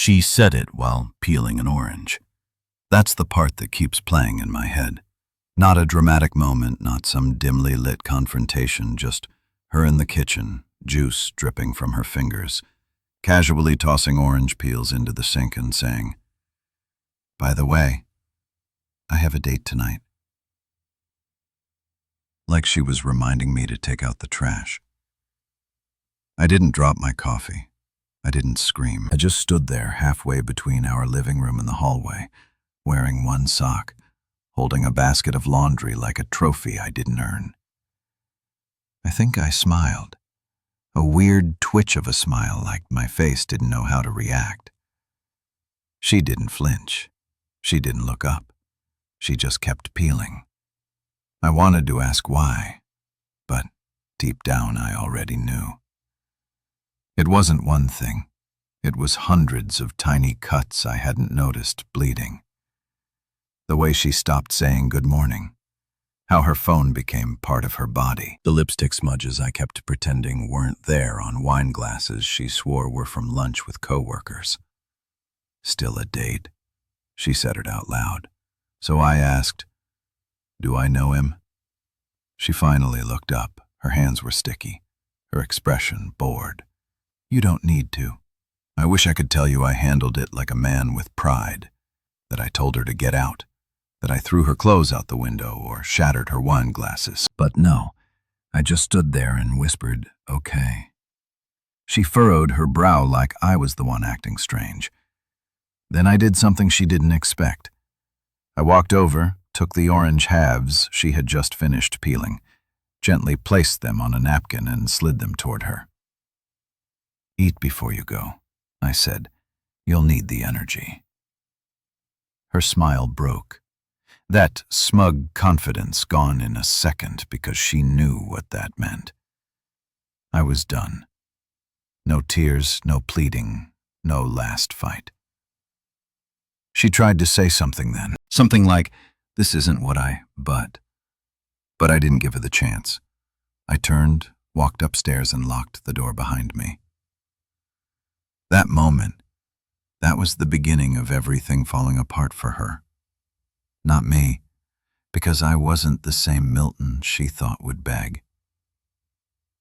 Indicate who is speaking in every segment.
Speaker 1: She said it while peeling an orange. That's the part that keeps playing in my head. Not a dramatic moment, not some dimly lit confrontation, just her in the kitchen, juice dripping from her fingers, casually tossing orange peels into the sink and saying, "By the way, I have a date tonight." Like she was reminding me to take out the trash. I didn't drop my coffee. I didn't scream. I just stood there halfway between our living room and the hallway, wearing one sock, holding a basket of laundry like a trophy I didn't earn. I think I smiled. A weird twitch of a smile, like my face didn't know how to react. She didn't flinch. She didn't look up. She just kept peeling. I wanted to ask why, but deep down I already knew. It wasn't one thing. It was hundreds of tiny cuts I hadn't noticed bleeding. The way she stopped saying good morning. How her phone became part of her body. The lipstick smudges I kept pretending weren't there on wine glasses she swore were from lunch with coworkers. Still a date? She said it out loud. So I asked, "Do I know him?" She finally looked up. Her hands were sticky, her expression bored. "You don't need to." I wish I could tell you I handled it like a man with pride, that I told her to get out, that I threw her clothes out the window or shattered her wine glasses. But no, I just stood there and whispered, "Okay." She furrowed her brow like I was the one acting strange. Then I did something she didn't expect. I walked over, took the orange halves she had just finished peeling, gently placed them on a napkin and slid them toward her. "Eat before you go," I said. "You'll need the energy." Her smile broke. That smug confidence gone in a second because she knew what that meant. I was done. No tears, no pleading, no last fight. She tried to say something then, something like, "This isn't what but I didn't give her the chance. I turned, walked upstairs and locked the door behind me. That moment, that was the beginning of everything falling apart for her. Not me, because I wasn't the same Milton she thought would beg.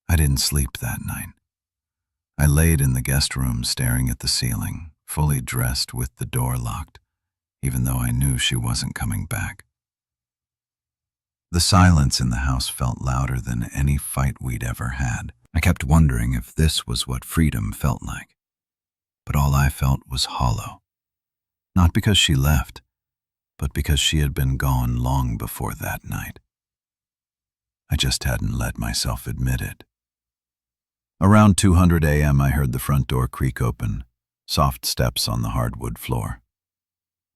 Speaker 1: I didn't sleep that night. I laid in the guest room staring at the ceiling, fully dressed with the door locked, even though I knew she wasn't coming back. The silence in the house felt louder than any fight we'd ever had. I kept wondering if this was what freedom felt like. But all I felt was hollow. Not because she left, but because she had been gone long before that night. I just hadn't let myself admit it. Around 2:00 a.m. I heard the front door creak open, soft steps on the hardwood floor.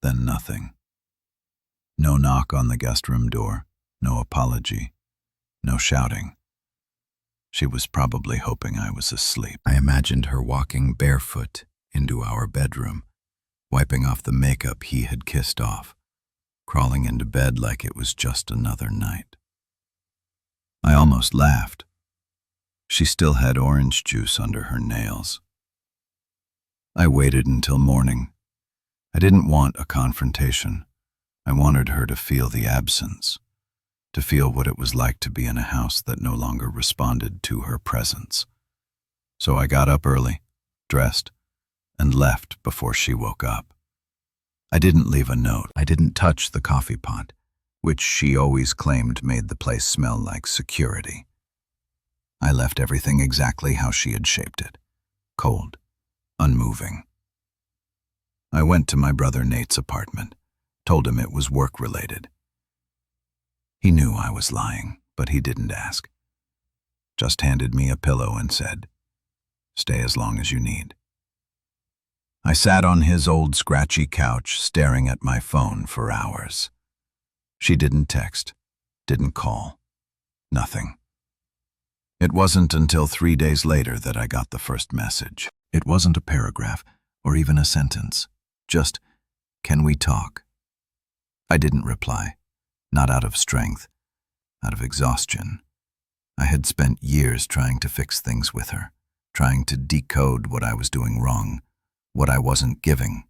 Speaker 1: Then nothing. No knock on the guest room door, no apology, no shouting. She was probably hoping I was asleep. I imagined her walking barefoot into our bedroom, wiping off the makeup he had kissed off, crawling into bed like it was just another night. I almost laughed. She still had orange juice under her nails. I waited until morning. I didn't want a confrontation. I wanted her to feel the absence, to feel what it was like to be in a house that no longer responded to her presence. So I got up early, dressed, and left before she woke up. I didn't leave a note. I didn't touch the coffee pot, which she always claimed made the place smell like security. I left everything exactly how she had shaped it, cold, unmoving. I went to my brother Nate's apartment, told him it was work-related. He knew I was lying, but he didn't ask. Just handed me a pillow and said, "Stay as long as you need." I sat on his old scratchy couch staring at my phone for hours. She didn't text, didn't call, nothing. It wasn't until 3 days later that I got the first message. It wasn't a paragraph or even a sentence, just, "Can we talk?" I didn't reply, not out of strength, out of exhaustion. I had spent years trying to fix things with her, trying to decode what I was doing wrong, what I wasn't giving,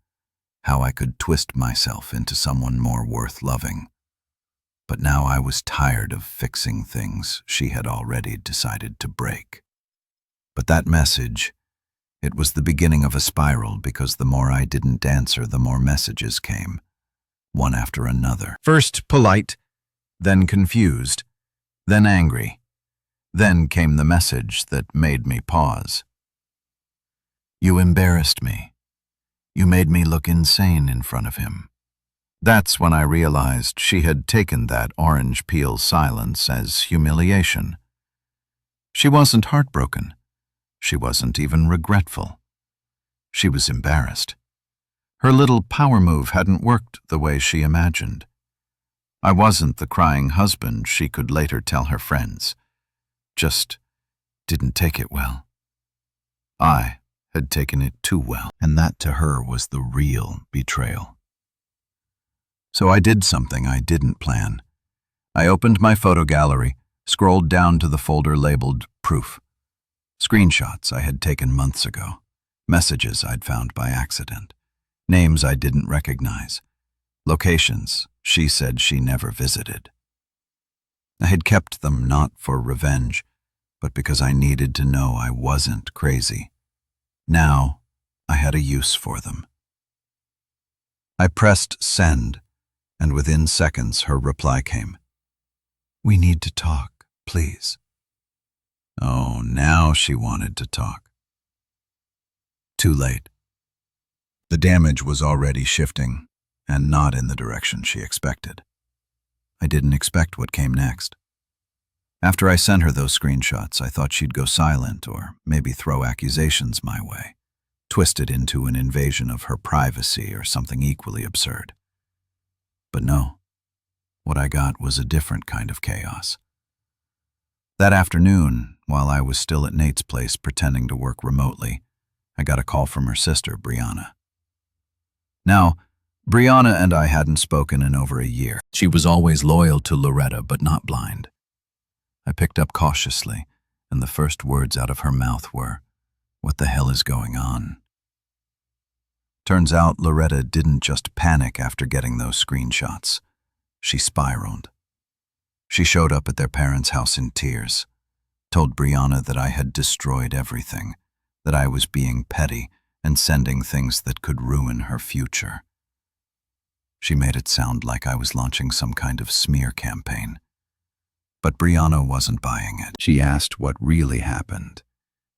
Speaker 1: how I could twist myself into someone more worth loving. But now I was tired of fixing things she had already decided to break. But that message, it was the beginning of a spiral, because the more I didn't answer, the more messages came, one after another. First polite, then confused, then angry. Then came the message that made me pause. You embarrassed me. You made me look insane in front of him. That's when I realized she had taken that orange peel silence as humiliation. She wasn't heartbroken. She wasn't even regretful. She was embarrassed. Her little power move hadn't worked the way she imagined. I wasn't the crying husband she could later tell her friends. Just didn't take it well. I had taken it too well, and that to her was the real betrayal. So I did something I didn't plan. I opened my photo gallery, scrolled down to the folder labeled Proof. Screenshots I had taken months ago, messages I'd found by accident, names I didn't recognize, locations she said she never visited. I had kept them not for revenge, but because I needed to know I wasn't crazy. Now I had a use for them. I pressed send, and within seconds her reply came. We need to talk, please. Oh, now she wanted to talk. Too late. The damage was already shifting, and not in the direction she expected. I didn't expect what came next. After I sent her those screenshots, I thought she'd go silent or maybe throw accusations my way, twist it into an invasion of her privacy or something equally absurd. But no, what I got was a different kind of chaos. That afternoon, while I was still at Nate's place pretending to work remotely, I got a call from her sister, Brianna. Now, Brianna and I hadn't spoken in over a year. She was always loyal to Loretta, but not blind. I picked up cautiously, and the first words out of her mouth were, "What the hell is going on?" Turns out Loretta didn't just panic after getting those screenshots. She spiraled. She showed up at their parents' house in tears, told Brianna that I had destroyed everything, that I was being petty and sending things that could ruin her future. She made it sound like I was launching some kind of smear campaign. But Brianna wasn't buying it. She asked what really happened,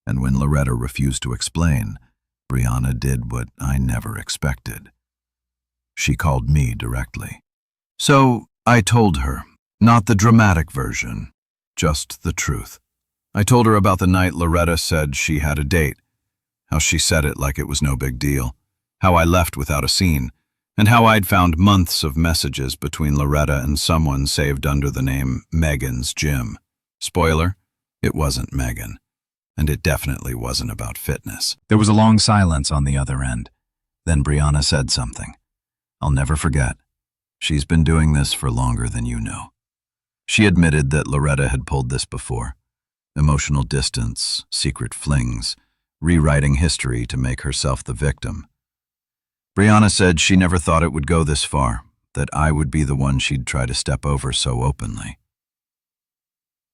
Speaker 1: and when Loretta refused to explain, Brianna did what I never expected. She called me directly. So I told her, not the dramatic version, just the truth. I told her about the night Loretta said she had a date, how she said it like it was no big deal, how I left without a scene, and how I'd found months of messages between Loretta and someone saved under the name Megan's Gym. Spoiler, it wasn't Megan, and it definitely wasn't about fitness. There was a long silence on the other end. Then Brianna said something I'll never forget. She's been doing this for longer than you know. She admitted that Loretta had pulled this before. Emotional distance, secret flings, rewriting history to make herself the victim. Brianna said she never thought it would go this far, that I would be the one she'd try to step over so openly.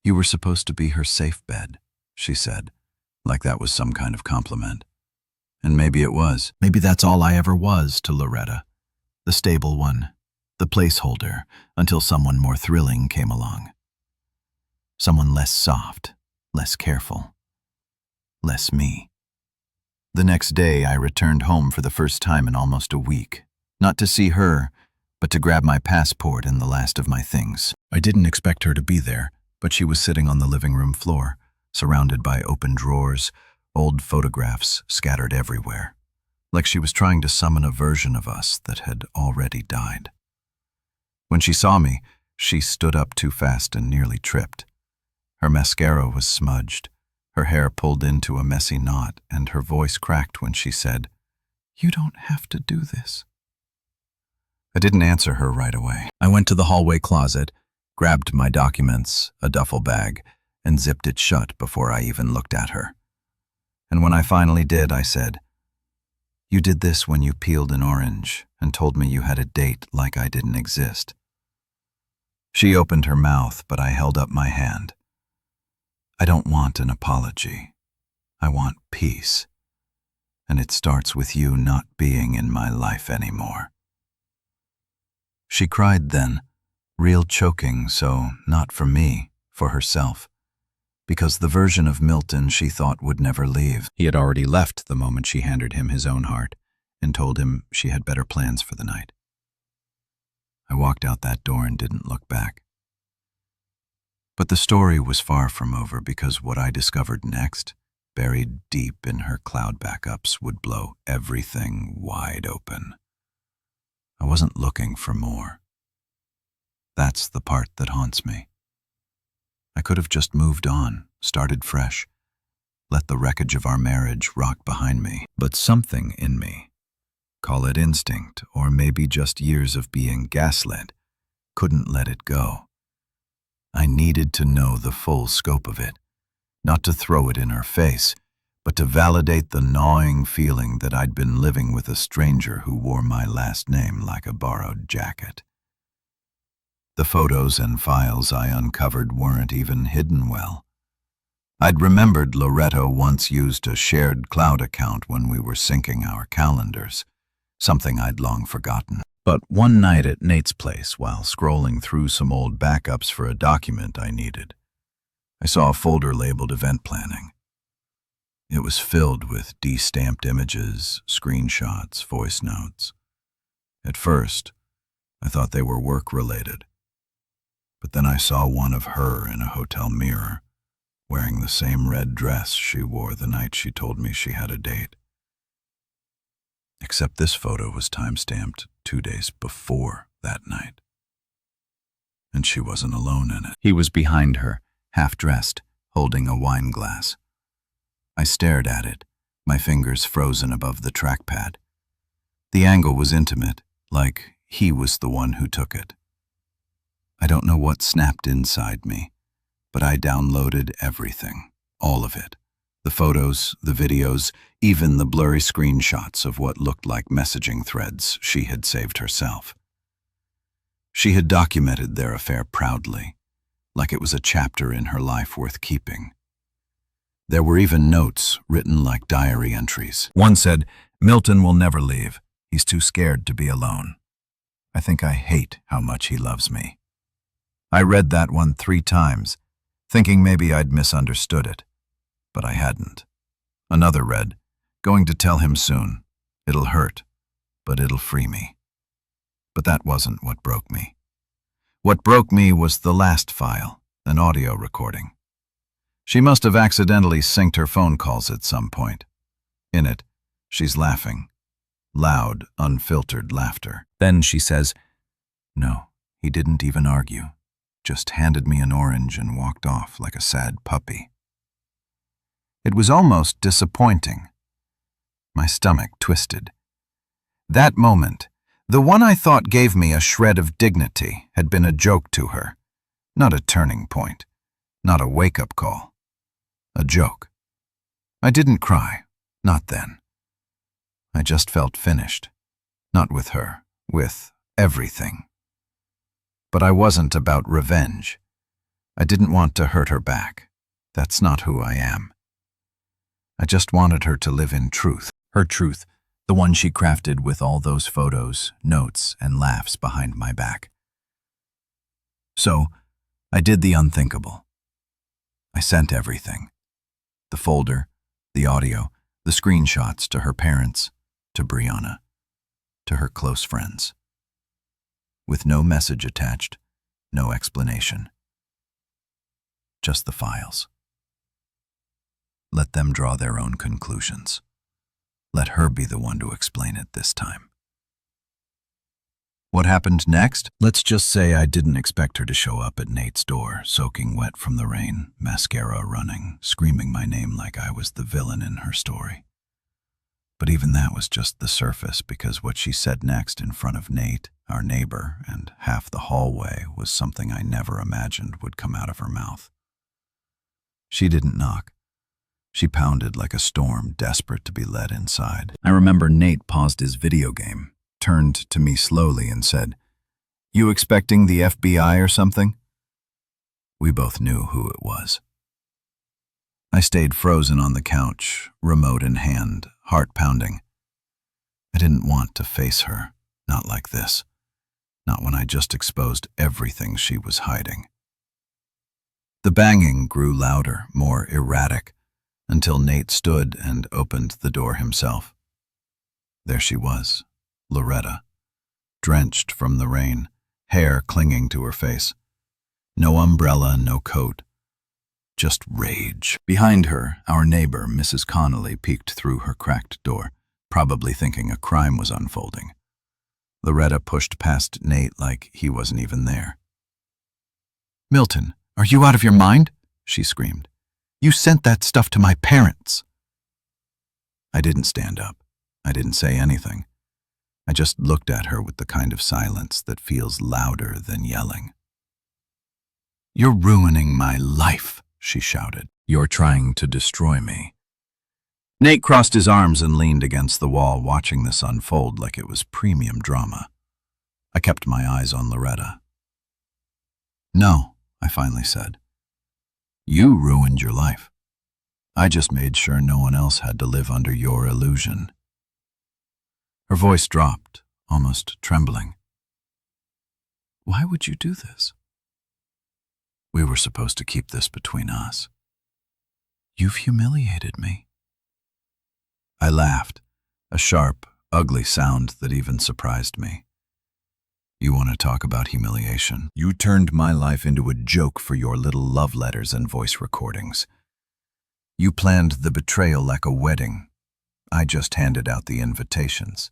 Speaker 1: You were supposed to be her safe bed, she said, like that was some kind of compliment. And maybe it was. Maybe that's all I ever was to Loretta. The stable one, the placeholder, until someone more thrilling came along. Someone less soft, less careful, less me. The next day, I returned home for the first time in almost a week, not to see her, but to grab my passport and the last of my things. I didn't expect her to be there, but she was sitting on the living room floor, surrounded by open drawers, old photographs scattered everywhere, like she was trying to summon a version of us that had already died. When she saw me, she stood up too fast and nearly tripped. Her mascara was smudged, her hair pulled into a messy knot, and her voice cracked when she said, "You don't have to do this." I didn't answer her right away. I went to the hallway closet, grabbed my documents, a duffel bag, and zipped it shut before I even looked at her. And when I finally did, I said, You did this when you peeled an orange and told me you had a date like I didn't exist. She opened her mouth, but I held up my hand. I don't want an apology. I want peace. And it starts with you not being in my life anymore. She cried then, real choking, so not for me, for herself, because the version of Milton she thought would never leave. He had already left the moment she handed him his own heart and told him she had better plans for the night. I walked out that door and didn't look back. But the story was far from over, because what I discovered next, buried deep in her cloud backups, would blow everything wide open. I wasn't looking for more. That's the part that haunts me. I could have just moved on, started fresh, let the wreckage of our marriage rock behind me. But something in me, call it instinct or maybe just years of being gaslit, couldn't let it go. I needed to know the full scope of it, not to throw it in her face, but to validate the gnawing feeling that I'd been living with a stranger who wore my last name like a borrowed jacket. The photos and files I uncovered weren't even hidden well. I'd remembered Loretto once used a shared cloud account when we were syncing our calendars, something I'd long forgotten. But one night at Nate's place, while scrolling through some old backups for a document I needed, I saw a folder labeled Event Planning. It was filled with de-stamped images, screenshots, voice notes. At first, I thought they were work-related. But then I saw one of her in a hotel mirror, wearing the same red dress she wore the night she told me she had a date. Except this photo was time-stamped 2 days before that night. And she wasn't alone in it. He was behind her, half-dressed, holding a wine glass. I stared at it, my fingers frozen above the trackpad. The angle was intimate, like he was the one who took it. I don't know what snapped inside me, but I downloaded everything, all of it. The photos, the videos, even the blurry screenshots of what looked like messaging threads she had saved herself. She had documented their affair proudly, like it was a chapter in her life worth keeping. There were even notes written like diary entries. One said, "Milton will never leave. He's too scared to be alone. I think I hate how much he loves me." I read that one 3 times, thinking maybe I'd misunderstood it. But I hadn't. Another read, "Going to tell him soon. It'll hurt, but it'll free me." But that wasn't what broke me. What broke me was the last file, an audio recording. She must have accidentally synced her phone calls at some point. In it, she's laughing. Loud, unfiltered laughter. Then she says, "No, he didn't even argue. Just handed me an orange and walked off like a sad puppy." It was almost disappointing. My stomach twisted. That moment, the one I thought gave me a shred of dignity, had been a joke to her. Not a turning point. Not a wake-up call. A joke. I didn't cry. Not then. I just felt finished. Not with her. With everything. But I wasn't about revenge. I didn't want to hurt her back. That's not who I am. I just wanted her to live in truth. Her truth, the one she crafted with all those photos, notes, and laughs behind my back. So, I did the unthinkable. I sent everything. The folder, the audio, the screenshots to her parents, to Brianna, to her close friends. With no message attached, no explanation. Just the files. Let them draw their own conclusions. Let her be the one to explain it this time. What happened next? Let's just say I didn't expect her to show up at Nate's door, soaking wet from the rain, mascara running, screaming my name like I was the villain in her story. But even that was just the surface, because what she said next in front of Nate, our neighbor, and half the hallway was something I never imagined would come out of her mouth. She didn't knock. She pounded like a storm, desperate to be let inside. I remember Nate paused his video game, turned to me slowly and said, "You expecting the FBI or something?" We both knew who it was. I stayed frozen on the couch, remote in hand, heart pounding. I didn't want to face her, not like this, not when I just exposed everything she was hiding. The banging grew louder, more erratic, until Nate stood and opened the door himself. There she was, Loretta, drenched from the rain, hair clinging to her face. No umbrella, no coat, just rage. Behind her, our neighbor, Mrs. Connolly, peeked through her cracked door, probably thinking a crime was unfolding. Loretta pushed past Nate like he wasn't even there. "Milton, are you out of your mind?" she screamed. "You sent that stuff to my parents." I didn't stand up. I didn't say anything. I just looked at her with the kind of silence that feels louder than yelling. "You're ruining my life," she shouted. "You're trying to destroy me." Nate crossed his arms and leaned against the wall, watching this unfold like it was premium drama. I kept my eyes on Loretta. "No," I finally said. "You ruined your life. I just made sure no one else had to live under your illusion." Her voice dropped, almost trembling. "Why would you do this? We were supposed to keep this between us. You've humiliated me." I laughed, a sharp, ugly sound that even surprised me. "You want to talk about humiliation? You turned my life into a joke for your little love letters and voice recordings. You planned the betrayal like a wedding. I just handed out the invitations."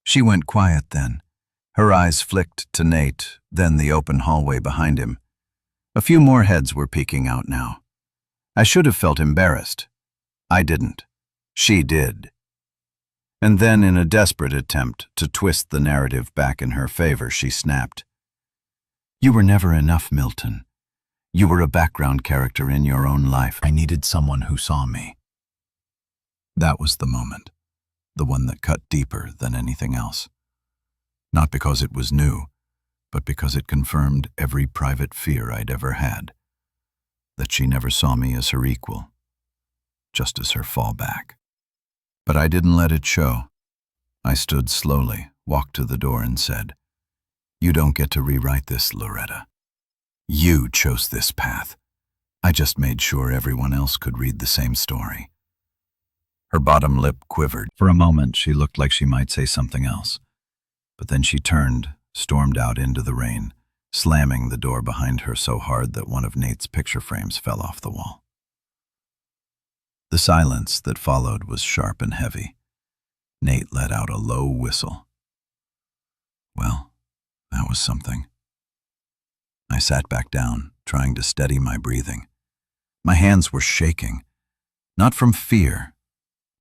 Speaker 1: She went quiet then. Her eyes flicked to Nate, then the open hallway behind him. A few more heads were peeking out now. I should have felt embarrassed. I didn't. She did. And then, in a desperate attempt to twist the narrative back in her favor, she snapped, "You were never enough, Milton. You were a background character in your own life. I needed someone who saw me." That was the moment, the one that cut deeper than anything else. Not because it was new, but because it confirmed every private fear I'd ever had. That she never saw me as her equal, just as her fallback. But I didn't let it show. I stood slowly, walked to the door and said, "You don't get to rewrite this, Loretta. You chose this path. I just made sure everyone else could read the same story." Her bottom lip quivered. For a moment, she looked like she might say something else. But then she turned, stormed out into the rain, slamming the door behind her so hard that one of Nate's picture frames fell off the wall. The silence that followed was sharp and heavy. Nate let out a low whistle. Well, that was something. I sat back down, trying to steady my breathing. My hands were shaking, not from fear,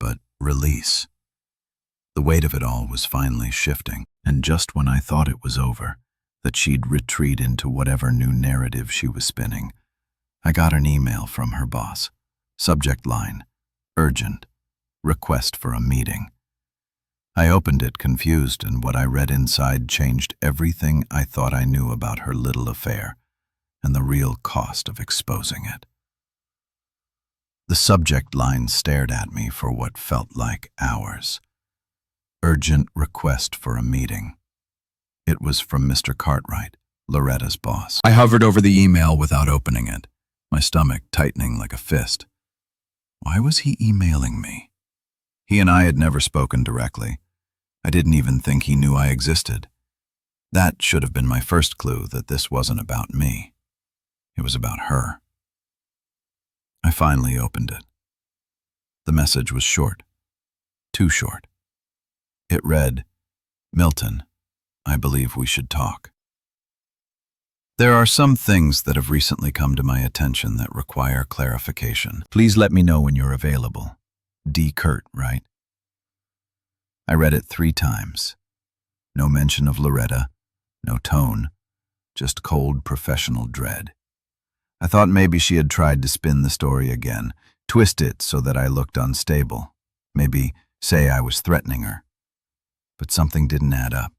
Speaker 1: but release. The weight of it all was finally shifting, and just when I thought it was over, that she'd retreat into whatever new narrative she was spinning, I got an email from her boss. Subject line, urgent, request for a meeting. I opened it confused, and what I read inside changed everything I thought I knew about her little affair and the real cost of exposing it. The subject line stared at me for what felt like hours. Urgent request for a meeting. It was from Mr. Cartwright, Loretta's boss. I hovered over the email without opening it, my stomach tightening like a fist. Why was he emailing me? He and I had never spoken directly. I didn't even think he knew I existed. That should have been my first clue that this wasn't about me. It was about her. I finally opened it. The message was short. Too short. It read, "Milton, I believe we should talk. There are some things that have recently come to my attention that require clarification. Please let me know when you're available. D. Kurt, right?" I read it 3 times. No mention of Loretta, no tone, just cold professional dread. I thought maybe she had tried to spin the story again, twist it so that I looked unstable, maybe say I was threatening her. But something didn't add up.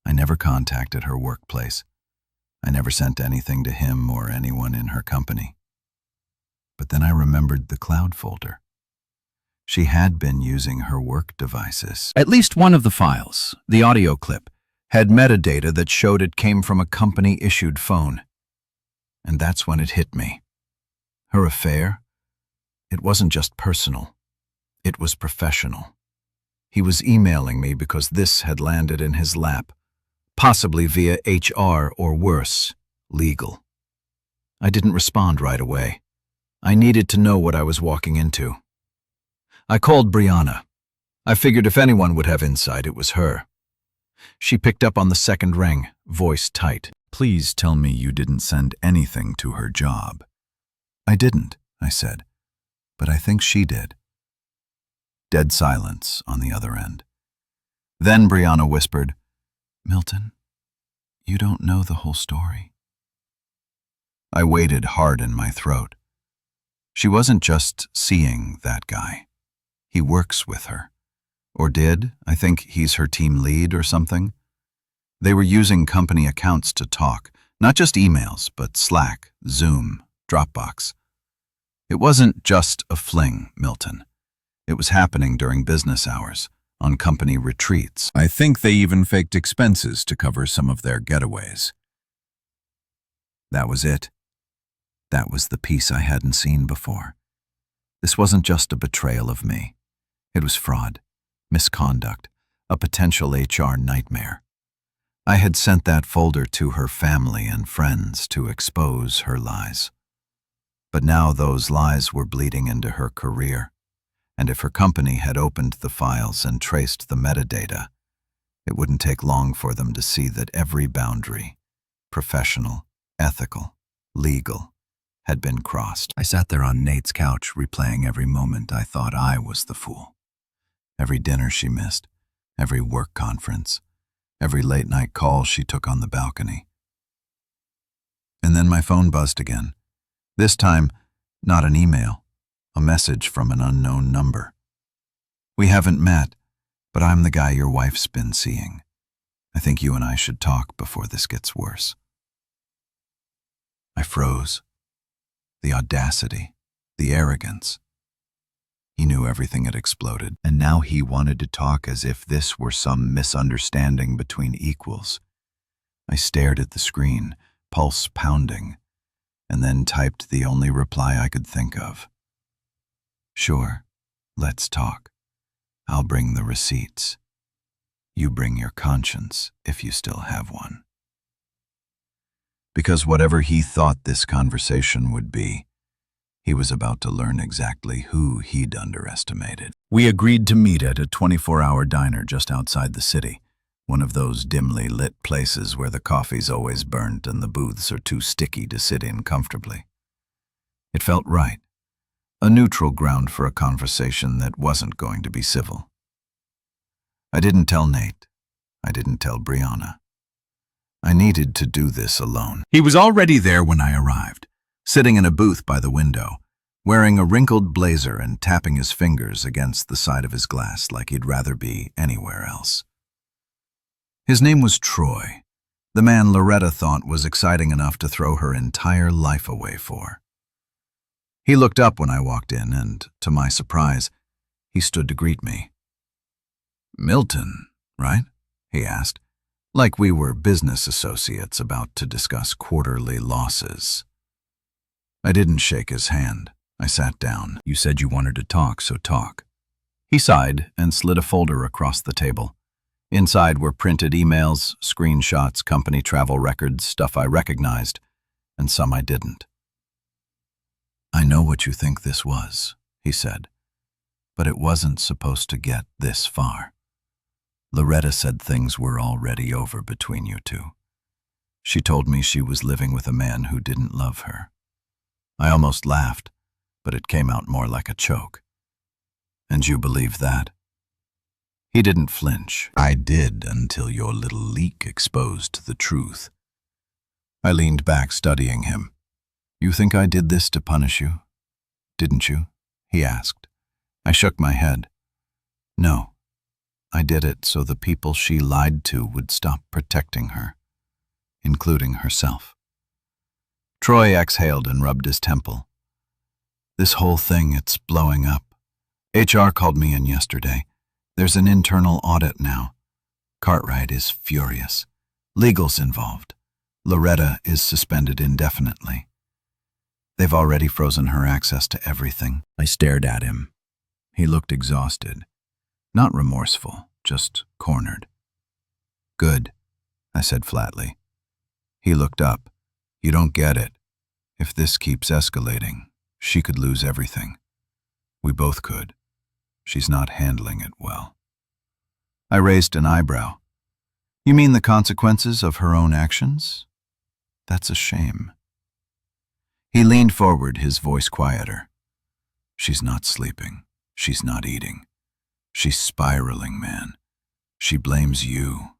Speaker 1: I never contacted her workplace. I never sent anything to him or anyone in her company. But then I remembered the cloud folder. She had been using her work devices. At least one of the files, the audio clip, had metadata that showed it came from a company-issued phone. And that's when it hit me. Her affair, it wasn't just personal. It was professional. He was emailing me because this had landed in his lap, possibly via HR or worse, legal. I didn't respond right away. I needed to know what I was walking into. I called Brianna. I figured if anyone would have insight, it was her. She picked up on the second ring, voice tight. Please tell me you didn't send anything to her job. I didn't, I said, but I think she did. Dead silence on the other end. Then Brianna whispered, Milton, you don't know the whole story. I waited hard in my throat. She wasn't just seeing that guy. He works with her. Or did. I think he's her team lead or something. They were using company accounts to talk, not just emails, but Slack, Zoom, Dropbox. It wasn't just a fling, Milton. It was happening during business hours, on company retreats. I think they even faked expenses to cover some of their getaways. That was it. That was the piece I hadn't seen before. This wasn't just a betrayal of me. It was fraud, misconduct, a potential HR nightmare. I had sent that folder to her family and friends to expose her lies. But now those lies were bleeding into her career, and if her company had opened the files and traced the metadata, it wouldn't take long for them to see that every boundary, professional, ethical, legal, had been crossed. I sat there on Nate's couch, replaying every moment I thought I was the fool. Every dinner she missed, every work conference, every late-night call she took on the balcony. And then my phone buzzed again. This time, not an email, a message from an unknown number. We haven't met, but I'm the guy your wife's been seeing. I think you and I should talk before this gets worse. I froze. The audacity, the arrogance. He knew everything had exploded, and now he wanted to talk as if this were some misunderstanding between equals. I stared at the screen, pulse pounding, and then typed the only reply I could think of. Sure, let's talk. I'll bring the receipts. You bring your conscience, if you still have one. Because whatever he thought this conversation would be, he was about to learn exactly who he'd underestimated. We agreed to meet at a 24-hour diner just outside the city, one of those dimly lit places where the coffee's always burnt and the booths are too sticky to sit in comfortably. It felt right, a neutral ground for a conversation that wasn't going to be civil. I didn't tell Nate. I didn't tell Brianna. I needed to do this alone. He was already there when I arrived, sitting in a booth by the window, wearing a wrinkled blazer and tapping his fingers against the side of his glass like he'd rather be anywhere else. His name was Troy, the man Loretta thought was exciting enough to throw her entire life away for. He looked up when I walked in, and, to my surprise, he stood to greet me. Milton, right? He asked, like we were business associates about to discuss quarterly losses. I didn't shake his hand. I sat down. You said you wanted to talk, so talk. He sighed and slid a folder across the table. Inside were printed emails, screenshots, company travel records, stuff I recognized, and some I didn't. I know what you think this was, he said, but it wasn't supposed to get this far. Loretta said things were already over between you two. She told me she was living with a man who didn't love her. I almost laughed, but it came out more like a choke. And you believe that? He didn't flinch. I did until your little leak exposed the truth. I leaned back, studying him. You think I did this to punish you, didn't you? He asked. I shook my head. No, I did it so the people she lied to would stop protecting her, including herself. Troy exhaled and rubbed his temple. This whole thing, it's blowing up. HR called me in yesterday. There's an internal audit now. Cartwright is furious. Legal's involved. Loretta is suspended indefinitely. They've already frozen her access to everything. I stared at him. He looked exhausted. Not remorseful, just cornered. Good, I said flatly. He looked up. You don't get it. If this keeps escalating, she could lose everything. We both could. She's not handling it well. I raised an eyebrow. You mean the consequences of her own actions? That's a shame. He leaned forward, his voice quieter. She's not sleeping. She's not eating. She's spiraling, man. She blames you.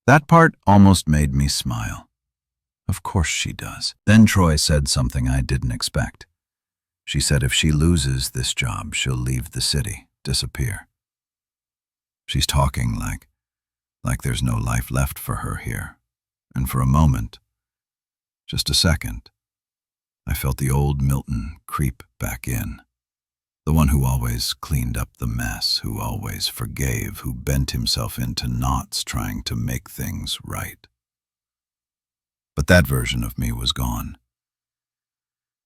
Speaker 1: That part almost made me smile. Of course she does. Then Troy said something I didn't expect. She said if she loses this job, she'll leave the city, disappear. She's talking like there's no life left for her here. And for a moment, just a second, I felt the old Milton creep back in. The one who always cleaned up the mess, who always forgave, who bent himself into knots trying to make things right. But that version of me was gone.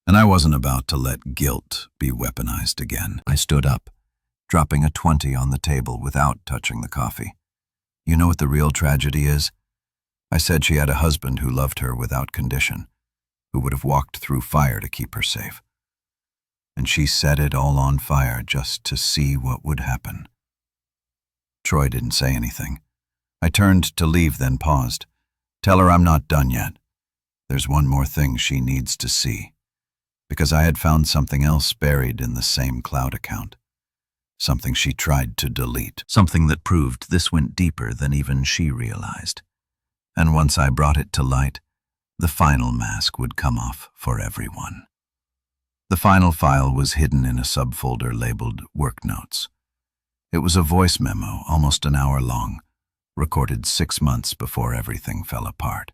Speaker 1: And I wasn't about to let guilt be weaponized again. I stood up, dropping a 20 on the table without touching the coffee. You know what the real tragedy is? I said she had a husband who loved her without condition, who would have walked through fire to keep her safe. And she set it all on fire just to see what would happen. Troy didn't say anything. I turned to leave, then paused. Tell her I'm not done yet. There's one more thing she needs to see. Because I had found something else buried in the same cloud account. Something she tried to delete. Something that proved this went deeper than even she realized. And once I brought it to light, the final mask would come off for everyone. The final file was hidden in a subfolder labeled Work Notes. It was a voice memo, almost an hour long, recorded 6 months before everything fell apart.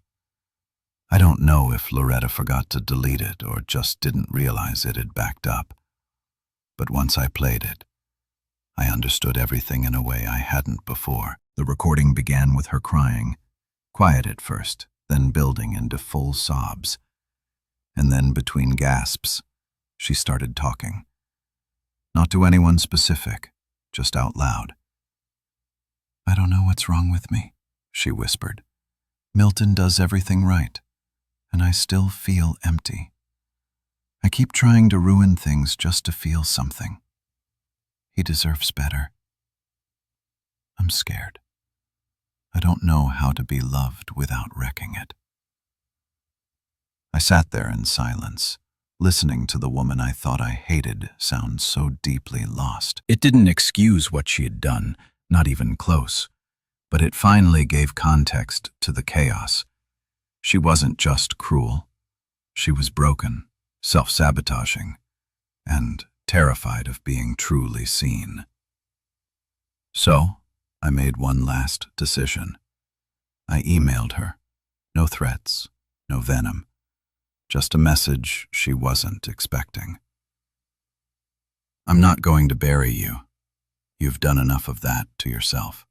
Speaker 1: I don't know if Loretta forgot to delete it or just didn't realize it had backed up. But once I played it, I understood everything in a way I hadn't before. The recording began with her crying, quiet at first, then building into full sobs. And then between gasps, she started talking. Not to anyone specific, just out loud. I don't know what's wrong with me, she whispered. Milton does everything right, and I still feel empty. I keep trying to ruin things just to feel something. He deserves better. I'm scared. I don't know how to be loved without wrecking it. I sat there in silence, listening to the woman I thought I hated sound so deeply lost. It didn't excuse what she had done, not even close, but it finally gave context to the chaos. She wasn't just cruel. She was broken, self-sabotaging, and terrified of being truly seen. So, I made one last decision. I emailed her. No threats, no venom. Just a message she wasn't expecting. I'm not going to bury you. You've done enough of that to yourself.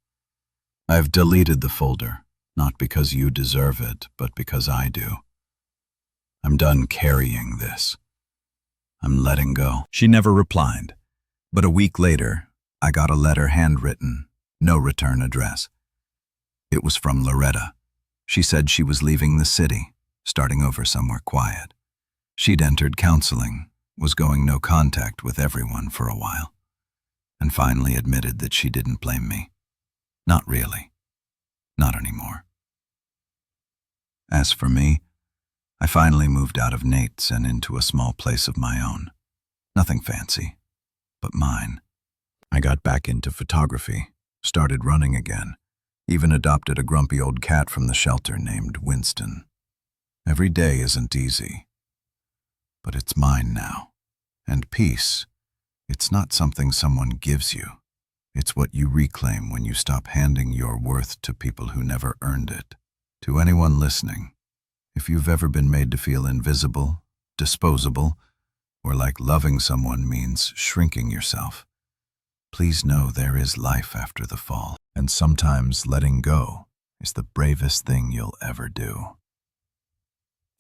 Speaker 1: I've deleted the folder, not because you deserve it, but because I do. I'm done carrying this. I'm letting go. She never replied, but a week later, I got a letter handwritten, no return address. It was from Loretta. She said she was leaving the city, starting over somewhere quiet. She'd entered counseling, was going no contact with everyone for a while, and finally admitted that she didn't blame me. Not really. Not anymore. As for me, I finally moved out of Nate's and into a small place of my own. Nothing fancy, but mine. I got back into photography, started running again, even adopted a grumpy old cat from the shelter named Winston. Every day isn't easy, but it's mine now. And peace, it's not something someone gives you. It's what you reclaim when you stop handing your worth to people who never earned it. To anyone listening, if you've ever been made to feel invisible, disposable, or like loving someone means shrinking yourself, please know there is life after the fall, and sometimes letting go is the bravest thing you'll ever do.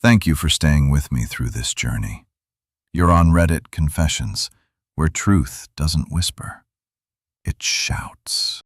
Speaker 1: Thank you for staying with me through this journey. You're on Reddit Confessions, where truth doesn't whisper, it shouts.